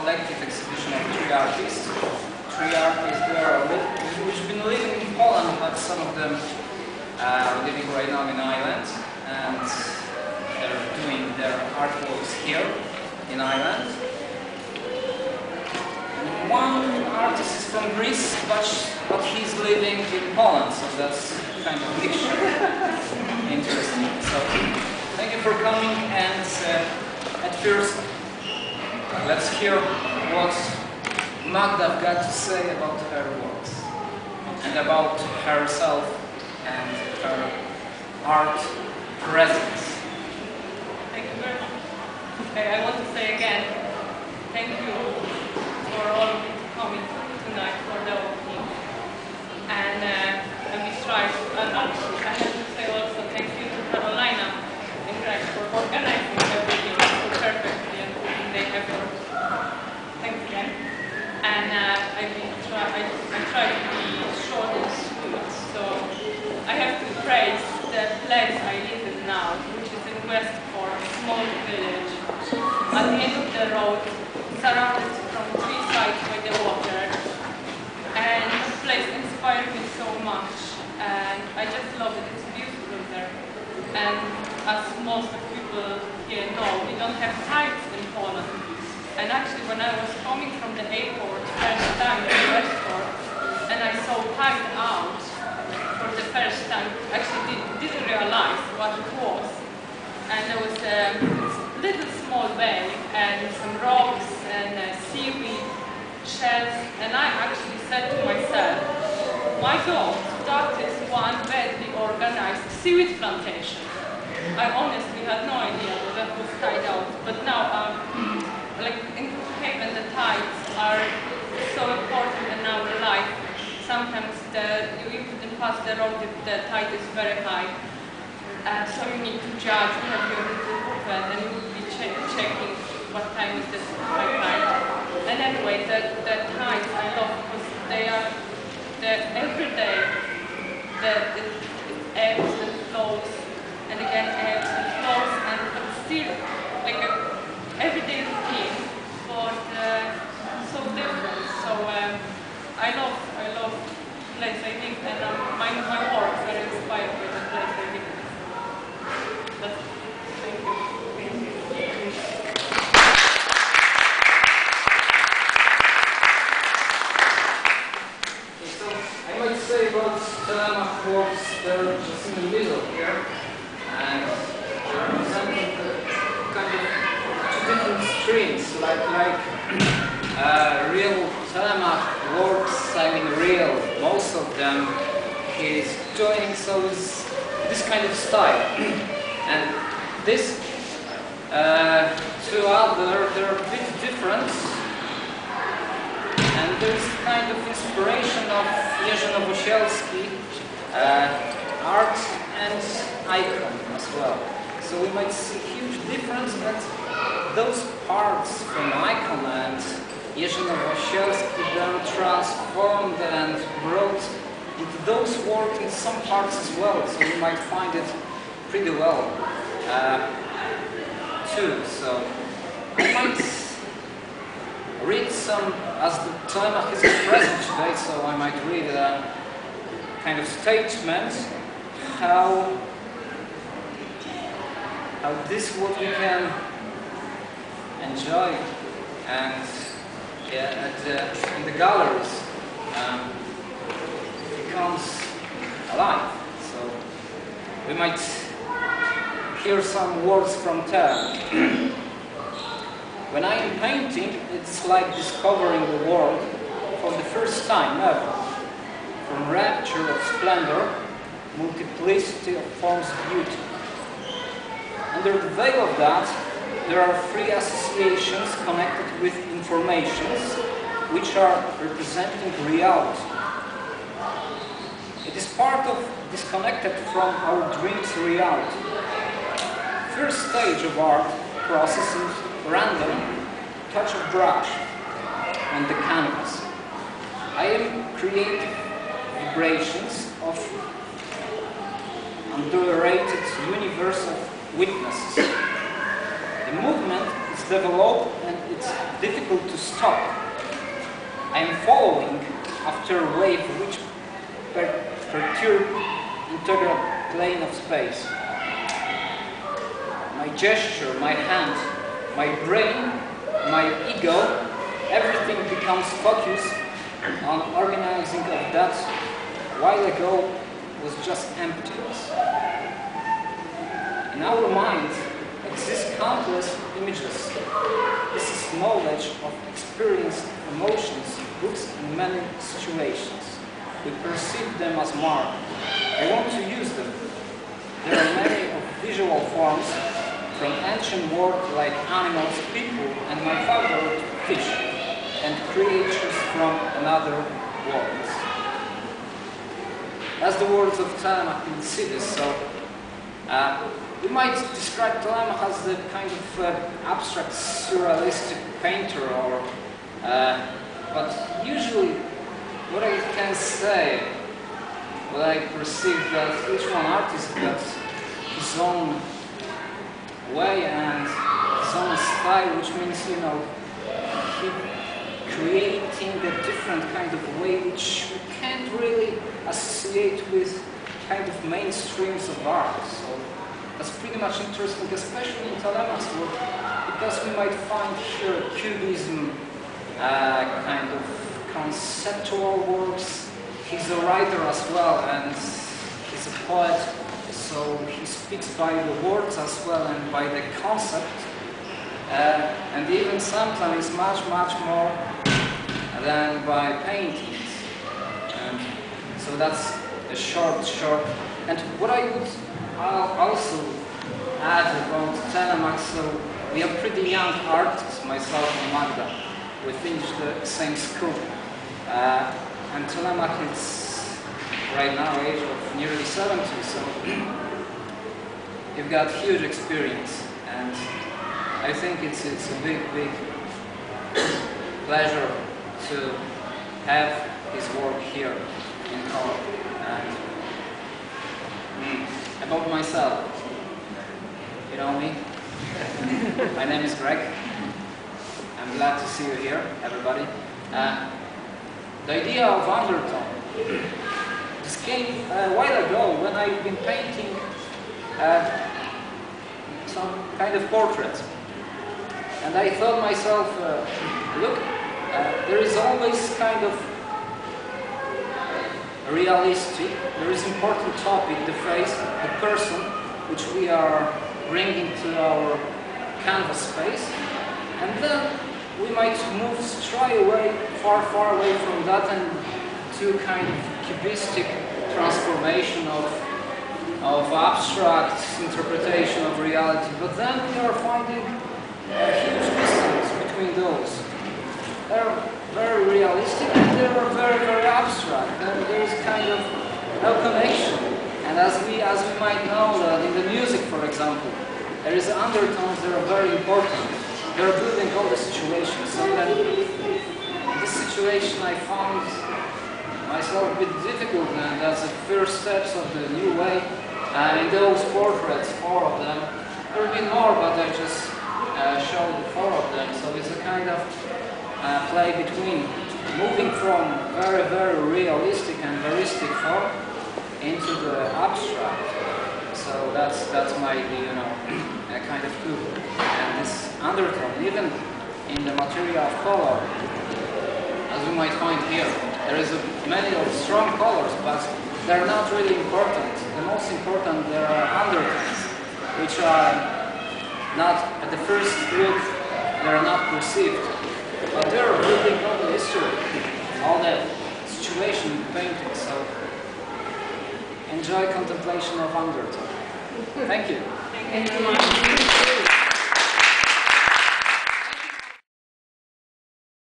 collective exhibition of three artists. Three artists which have been living in Poland, but some of them are living right now in Ireland, and they're doing their artworks here in Ireland. One artist is from Greece, but he's living in Poland, so that's kind of mixture. Interesting. So thank you for coming, and at first let's hear what Magda got to say about her works and about herself and her art presence. Thank you very much. Okay, I want to say again, thank you for all of you coming tonight for the opening. And we strive. And actually, I have to say also thank you to Carolina and Greg for organizing everything so perfectly and putting the effort. Thanks again. And I try to be short and sweet. So I have to praise the place I live in now, which is in Westport, a small village, at the end of the road, surrounded from three sides by the water. And this place inspired me so much, and I just love it. It's beautiful there. And as most of people here know, we don't have tides in Poland. And actually, when I was coming from the airport first time to Westport, and I saw tide out for the first time, actually didn't realize what it was. And there was a little small bay and some rocks and seaweed shells, and I actually said to myself, my God, that is one badly organized seaweed plantation. I honestly had no idea that was tied out, but now like in Copenhagen, the tides are so important in our life. Sometimes you couldn't pass the road if the tide is very high. So you need to judge, you have your little booklet, and you would be checking what time is the high tide. And anyway, the tides I love because they are every day it ebbs and flows, and again ebbs and flows, and but still like everyday routine, but so different. So I love the place I live, and my work is very inspired by the place I live. That's it. Thank you. So I might say about Telemach works, they're just in the middle here, and they're representing kind of two different streams, like real Telemach works, I mean real, most of them he's doing so is this kind of style. And this two other, they're a bit different, and there's kind of inspiration of Jerzy Nowosielski art and icon as well. So we might see huge difference, but those parts from icon and Jerzy Nowosielski then transformed and brought into those works in some parts as well. So we might find it pretty well too. So I might read some, as the Telemach is present today, so I might read a kind of statement how this what we can enjoy and in the galleries becomes alive. So we might hear some words from Tel. When I am painting, it's like discovering the world for the first time ever. From rapture of splendor, multiplicity of forms of beauty. Under the veil of that, there are three associations connected with informations which are representing reality. It is part of disconnected from our dreams reality. First stage of art process is random touch of brush on the canvas. I am creating vibrations of underrated universe of witnesses. The movement is developed and it's difficult to stop. I am following after a wave which perturb integral plane of space. My gesture, my hand, my brain, my ego, everything becomes focused on organizing of that while ago was just emptiness. In our mind exist countless images. This is knowledge of experienced emotions, books in many situations. We perceive them as marked. I want to use them. There are many of visual forms from ancient world like animals, people, and my favorite fish, and creatures from another world. As the words of Telemach in cities, so we might describe Telemach as the kind of abstract surrealistic painter, or but usually what I can say, what I perceive, that each one artist got his own way and his own style, which means, you know, he creating a different kind of way which we can't really associate with kind of mainstreams of art. So that's pretty much interesting, especially in Telemach's work, because we might find here cubism, kind of conceptual works. He's a writer as well, and he's a poet, so he speaks by the words as well and by the concept, and even sometimes much more than by paintings. And so that's a short. And what I would also add about Telemach, so we are pretty young artists, myself and Magda. We finished the same school. And Telemach is right now age of nearly 70, so you've got huge experience, and I think it's a big pleasure to have his work here in color. And about myself, you know me. My name is Greg. I'm glad to see you here, everybody. The idea of undertone, this came a while ago when I've been painting some kind of portraits. And I thought myself, look, there is always kind of realistic, there is important topic, the face, the person, which we are bringing to our canvas space. And then we might move straight away, far away from that, and to kind of cubistic transformation of abstract interpretation of reality. But then we are finding a huge distance between those. They're very realistic and they're very abstract. And there's kind of no connection. And as we might know that in the music, for example, there is undertones that are very important. They're building all the situations. So then, this situation I found myself a bit difficult, and that's the first steps of the new way. In those portraits, 4 of them, there have been more, but I just showed 4 of them. So it's a kind of play between moving from very realistic and veristic form into the abstract. So that's my, you know, kind of clue. And this undertone, even in the material of color, as you might find here, there is many of strong colors, but they're not really important. The most important, there are undertones, which are not, at the first look, they're not perceived, but they're building all the history, all the situation in painting. So enjoy contemplation of undertone. Thank you. Thank you.